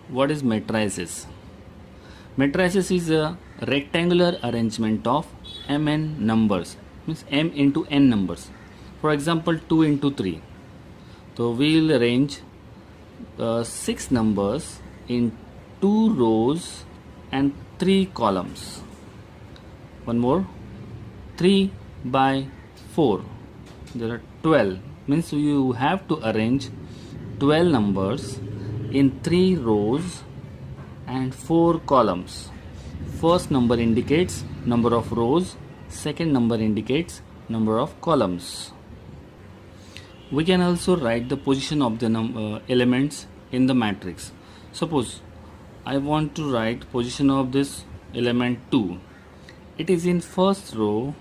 What is matrices? Matrices is a rectangular arrangement of mn numbers, means m into n numbers. For example, 2 into 3. So we will arrange 6 numbers in 2 rows and 3 columns. One more, 3 by 4. There are 12. Means you have to arrange 12 numbers in 3 rows and 4 columns. First number indicates number of rows, second number indicates number of columns. We can also write the position of the elements in the matrix. Suppose I want to write position of this element 2. It is in first row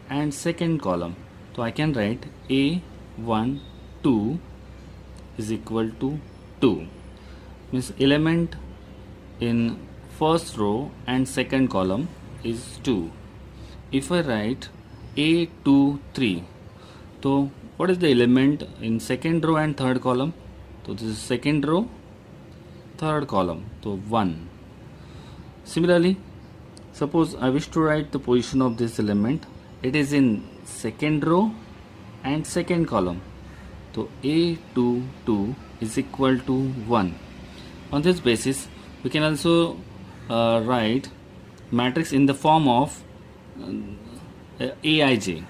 and second column. So I can write A1 2 is equal to 2. Means element in first row and second column is 2. If I write A2 3, so what is the element in second row and third column? So this is second row, third column, so 1. Similarly, suppose I wish to write the position of this element. It is in second row and second column. So A2 2 is equal to 1. On this basis, we can also write matrix in the form of Aij.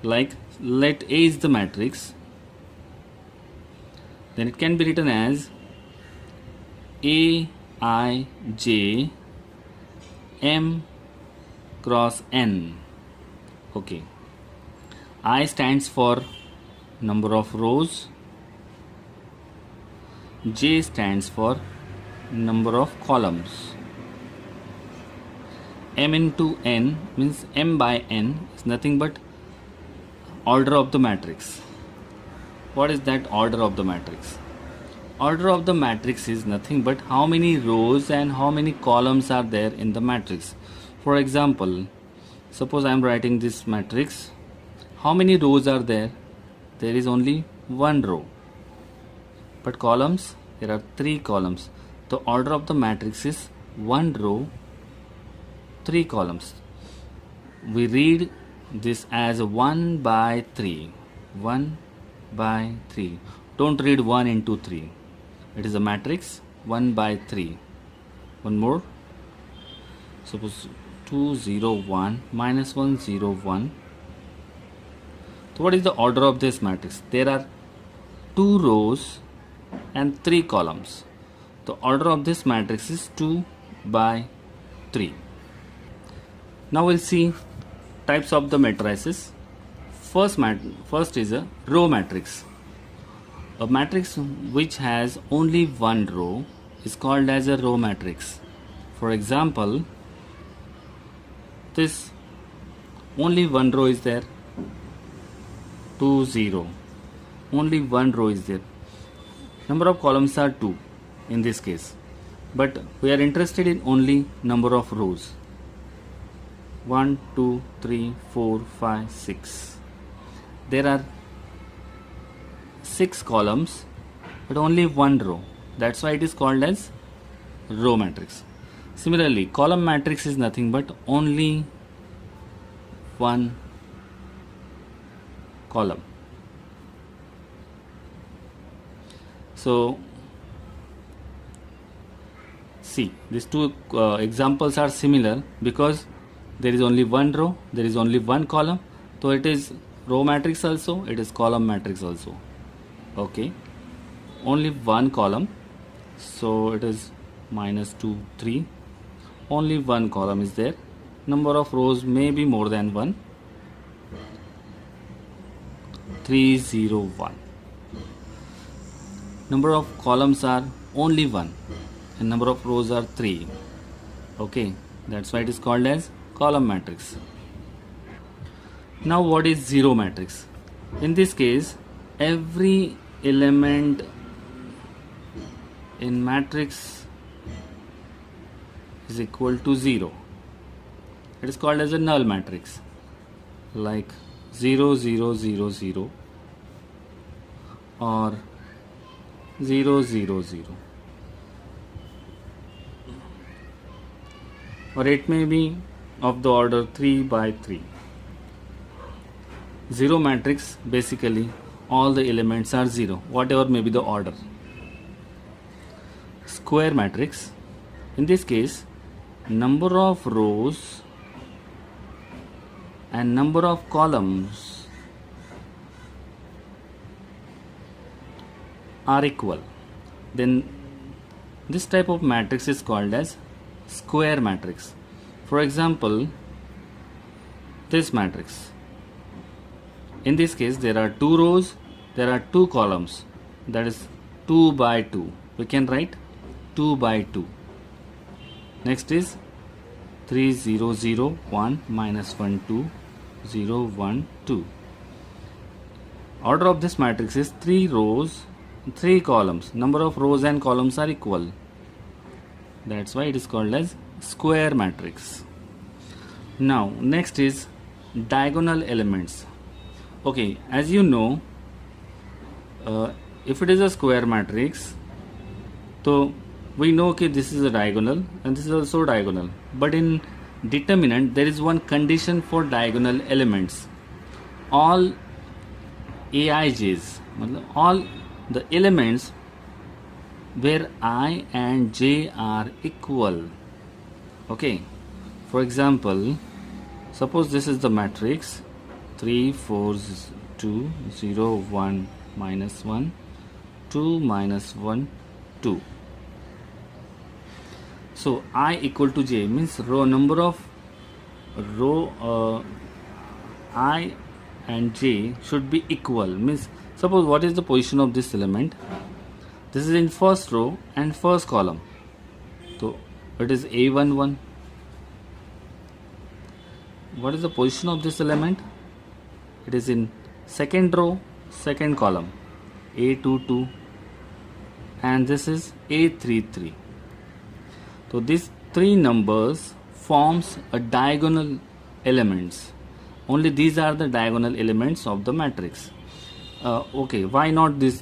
Like let A is the matrix, then it can be written as Aij m cross n. Okay. I stands for number of rows, J stands for number of columns. M into n means m by n is nothing but order of the matrix. What is that order of the matrix? Order of the matrix is nothing but how many rows and how many columns are there in the matrix. For example, suppose I am writing this matrix. How many rows are there? There is only one row. But columns, there are 3 columns. The order of the matrix is 1 row, 3 columns. We read this as 1 by 3. 1 by 3. Don't read 1 into 3. It is a matrix 1 by 3. One more. Suppose 2 0 1 minus 1 0 1. So what is the order of this matrix? There are 2 rows and 3 columns. The order of this matrix is 2 by 3. Now we'll see types of the matrices. First is a row matrix. A matrix which has only one row is called as a row matrix. For example, this only one row is there, 2 0. Only one row is there. Number of columns are 2 in this case, but we are interested in only number of rows. 1 2 3 4 5 6. There are 6 columns but only one row. That's why it is called as row matrix. Similarly, column matrix is nothing but only one column. So see, these two examples are similar because there is only one row, there is only one column. So it is row matrix also, it is column matrix also. Okay, only one column, so it is minus 2 3. Only one column is there. Number of rows may be more than one. 3 0 1. Number of columns are only one and number of rows are 3. Okay, that's why it is called as column matrix. Now what is zero matrix? In this case, every element in matrix is equal to 0. It is called as a null matrix, like 0 0 0 0 or 0 0 0. or it may be of the order 3 by 3. Zero matrix, basically all the elements are zero, whatever may be the order. Square matrix, in this case number of rows and number of columns are equal, then this type of matrix is called as square matrix. For example, this matrix, in this case there are 2 rows, there are 2 columns, that is 2 by 2. We can write 2 by 2. Next is 3 0 0 1 minus 1 2 0 1 2. Order of this matrix is 3 rows, 3 columns. Number of rows and columns are equal. That's why it is called as square matrix. Now next is diagonal elements. Okay, as you know, if it is a square matrix, so we know that this is a diagonal and this is also diagonal. But in determinant there is one condition for diagonal elements. All aij's, all the elements where I and j are equal. Okay, for example, suppose this is the matrix 3 4 2 0 1 minus 1 2 minus 1 2. So I equal to j means row number of row I and j should be equal. Means suppose what is the position of this element? This is in first row and first column, so it is a11. What is the position of this element? It is in second row, second column, a22, and this is a33. So these 3 numbers forms a diagonal elements. Only these are the diagonal elements of the matrix. Okay, why not this?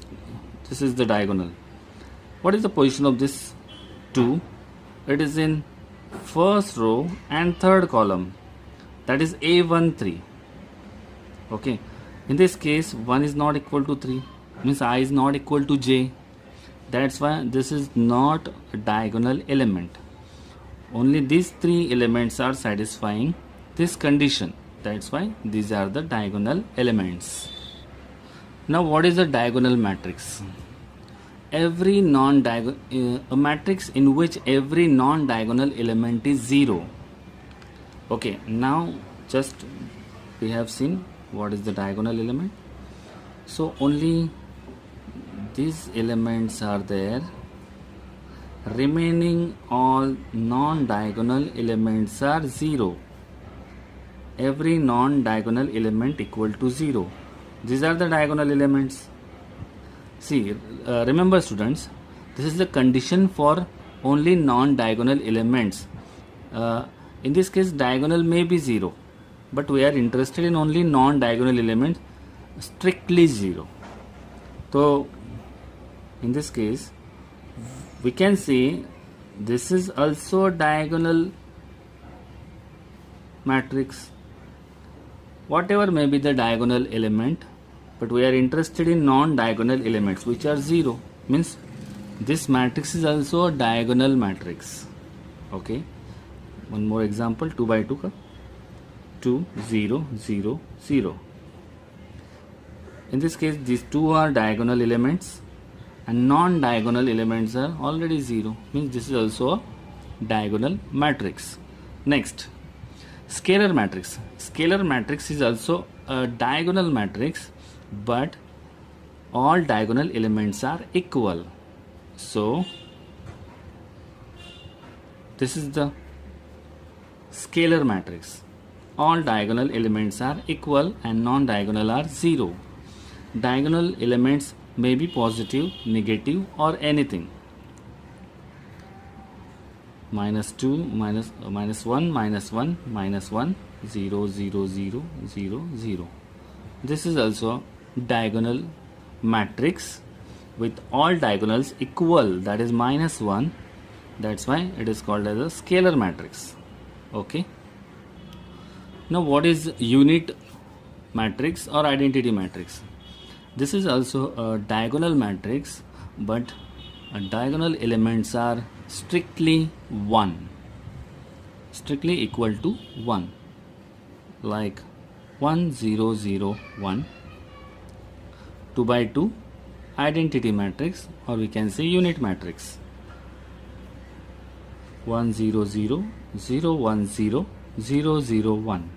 This is the diagonal. What is the position of this 2? It is in first row and third column, that is a13. Okay, in this case 1 is not equal to 3, means I is not equal to j. That's why this is not a diagonal element. Only these 3 elements are satisfying this condition. That's why these are the diagonal elements. Now what is a diagonal matrix? Every non-diagonal a matrix in which every non-diagonal element is 0. Okay, now just we have seen what is the diagonal element. So only these elements are there, remaining all non-diagonal elements are 0. Every non-diagonal element equal to 0. These are the diagonal elements. See, remember students, this is the condition for only non-diagonal elements. In this case diagonal may be 0, but we are interested in only non-diagonal elements, strictly 0. So in this case we can say this is also a diagonal matrix, whatever may be the diagonal element, but we are interested in non-diagonal elements which are 0, means this matrix is also a diagonal matrix. Okay, one more example, 2 by 2 ka 2 0 0 0. In this case these 2 are diagonal elements and non-diagonal elements are already 0, means this is also a diagonal matrix. Next, scalar matrix. Scalar matrix is also a diagonal matrix, but all diagonal elements are equal. So this is the scalar matrix. All diagonal elements are equal and non-diagonal are 0. Diagonal elements may be positive, negative, or anything. Minus 2, minus 1, minus 1, minus 1, 0, 0, 0, 0, 0. This is also diagonal matrix with all diagonals equal, that is minus 1. That's why it is called as a scalar matrix. Okay. Now what is unit matrix or identity matrix? This is also a diagonal matrix, but diagonal elements are strictly 1, strictly equal to 1, like 1 0 0 1. 2 by 2 identity matrix, or we can say unit matrix. 1 0 0 0 1 0 0 0 1.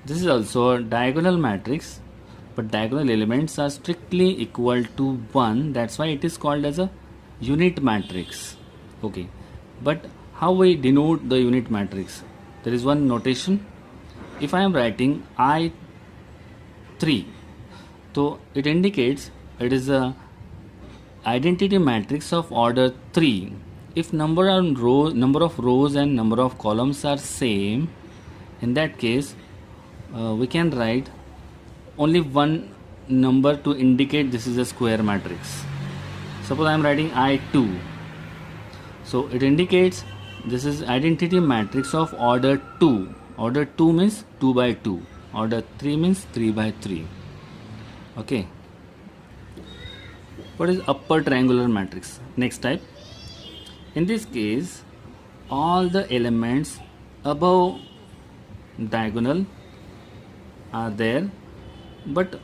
This is also a diagonal matrix, but diagonal elements are strictly equal to 1. That's why it is called as a unit matrix. Okay, but how we denote the unit matrix? There is one notation. If I am writing I3, so it indicates it is a identity matrix of order 3 if number of rows and number of columns are same. In that case we can write only one number to indicate this is a square matrix. Suppose I am writing I2, so it indicates this is identity matrix of order 2. Order 2 means 2 by 2. Order 3 means 3 by 3. Okay. What is upper triangular matrix? Next type. In this case, all the elements above diagonal are there, but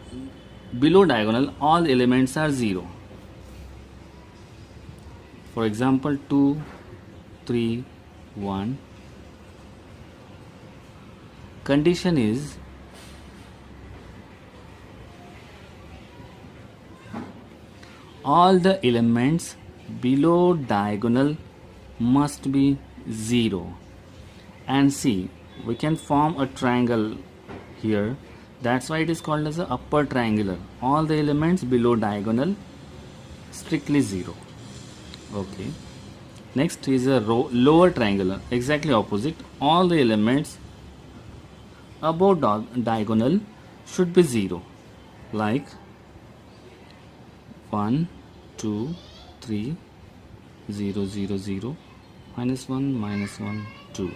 below diagonal all elements are 0. For example, 2 3 1. Condition is all the elements below diagonal must be 0. And see, we can form a triangle here. That's why it is called as a upper triangular. All the elements below diagonal strictly 0. Okay. Next is a lower triangular. Exactly opposite. All the elements above diagonal should be 0. Like 1 2 3 0 0 0 -1 2.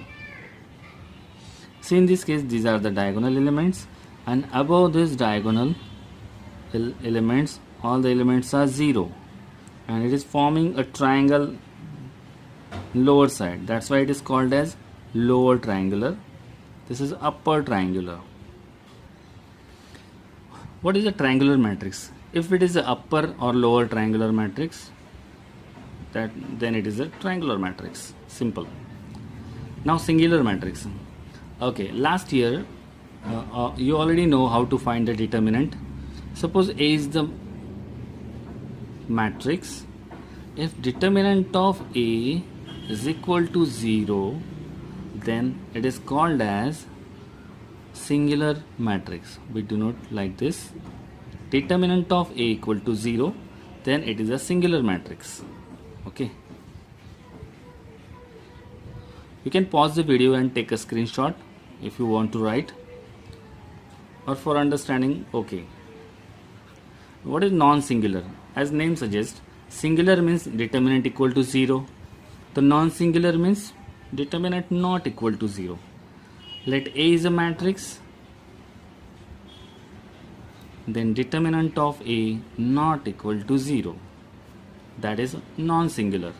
See, in this case these are the diagonal elements, and above this diagonal elements all the elements are 0, and it is forming a triangle lower side. That's why it is called as lower triangular. This is upper triangular. What is a triangular matrix? If it is a upper or lower triangular matrix, then it is a triangular matrix. Simple. Now singular matrix. Okay, last year you already know how to find the determinant. Suppose A is the matrix. If determinant of A is equal to 0, then it is called as singular matrix. We do not like this. Determinant of A equal to 0, then it is a singular matrix. Okay. You can pause the video and take a screenshot if you want to write, or for understanding. Okay. What is non-singular? As name suggests, singular means determinant equal to 0. The non-singular means determinant not equal to 0. Let A is a matrix, then determinant of A not equal to 0. That is non-singular.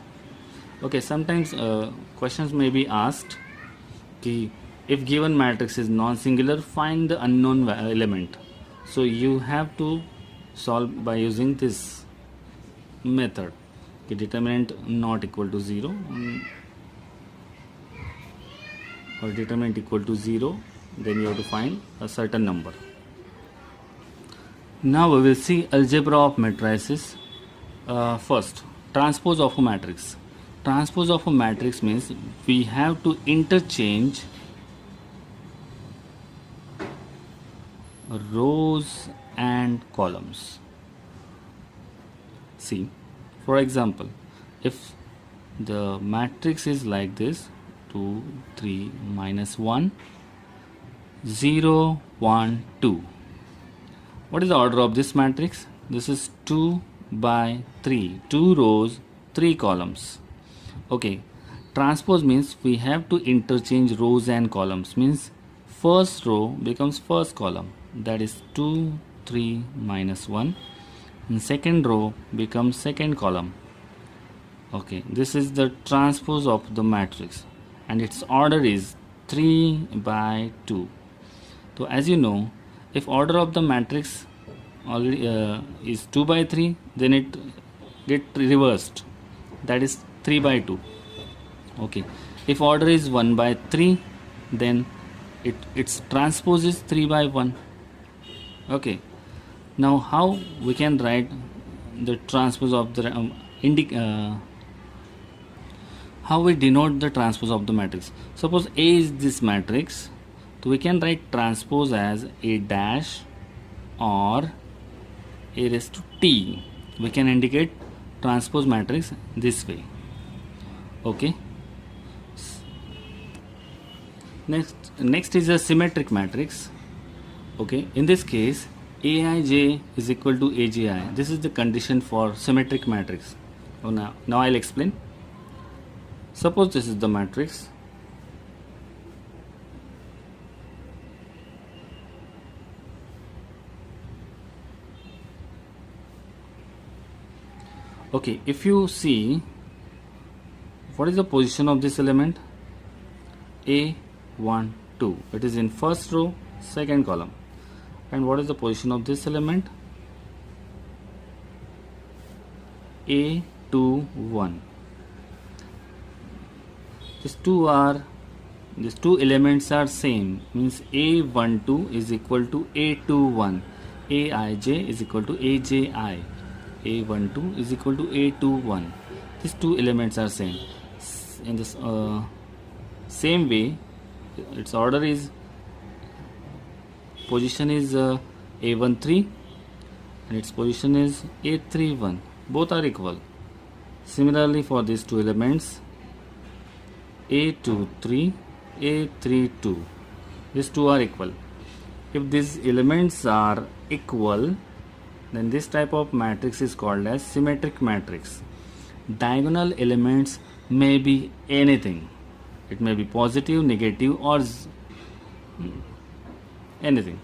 Okay, sometimes questions may be asked, if given matrix is non-singular, find the unknown element. So you have to solve by using this method. Determinant not equal to 0 or determinant equal to 0, then you have to find a certain number. Now we will see algebra of matrices. First, transpose of a matrix. Transpose of a matrix means we have to interchange rows and columns. See, for example, if the matrix is like this, 2 3 -1 0 1 2. What is the order of this matrix? This is 2 by 3, 2 rows, 3 columns. Okay, transpose means we have to interchange rows and columns, means first row becomes first column, that is 2 3 minus 1, and second row becomes second column. Okay, this is the transpose of the matrix and its order is 3 by 2. So as you know, if order of the matrix already is 2 by 3, then it get reversed, that is 3 by 2. Okay, if order is 1 by 3, then its transpose is 3 by 1. Okay, now how we can write the transpose of the how we denote the transpose of the matrix? Suppose A is this matrix, so we can write transpose as A dash or A raised to T. We can indicate transpose matrix this way. Okay. Next is a symmetric matrix. Okay, in this case Aij is equal to Abi. This is the condition for symmetric matrix. So now I'll explain. Suppose this is the matrix. Okay, if you see, what is the position of this element? A1 2, it is in first row, second column. And what is the position of this element? A2 1. These two elements are same, means A12 is equal to A21, Aij is equal to Aji, A12 is equal to A21. These two elements are same. In this same way, its order is, position is A13 and its position is A31. Both are equal. Similarly for these two elements, A23, A32, these two are equal. If these elements are equal, then this type of matrix is called as symmetric matrix. Diagonal elements may be anything. It may be positive, negative, or anything.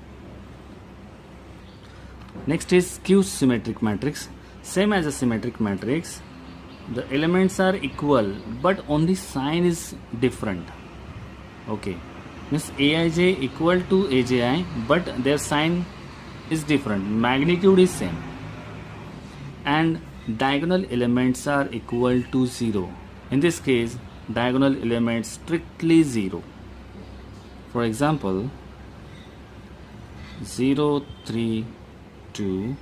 Next is skew symmetric matrix. Same as a symmetric matrix, the elements are equal but only sign is different. Okay, means Aij equal to Aji, but their sign is different, magnitude is same, and diagonal elements are equal to 0. In this case, diagonal elements strictly 0. For example, 0 3 2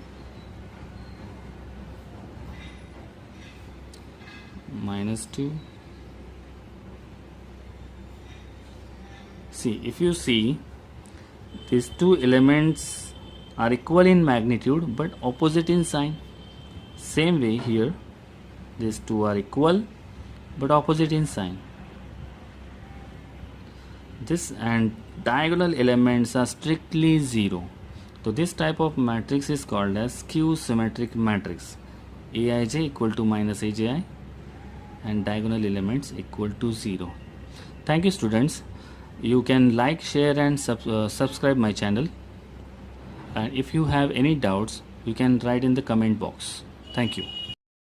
minus 2. See, if you see, these two elements are equal in magnitude but opposite in sign. Same way here, these two are equal but opposite in sign. This and diagonal elements are strictly 0. So this type of matrix is called as skew symmetric matrix. Aij equal to minus Aji and diagonal elements equal to 0. Thank you students. You can like, share and subscribe my channel. And if you have any doubts, you can write in the comment box. Thank you.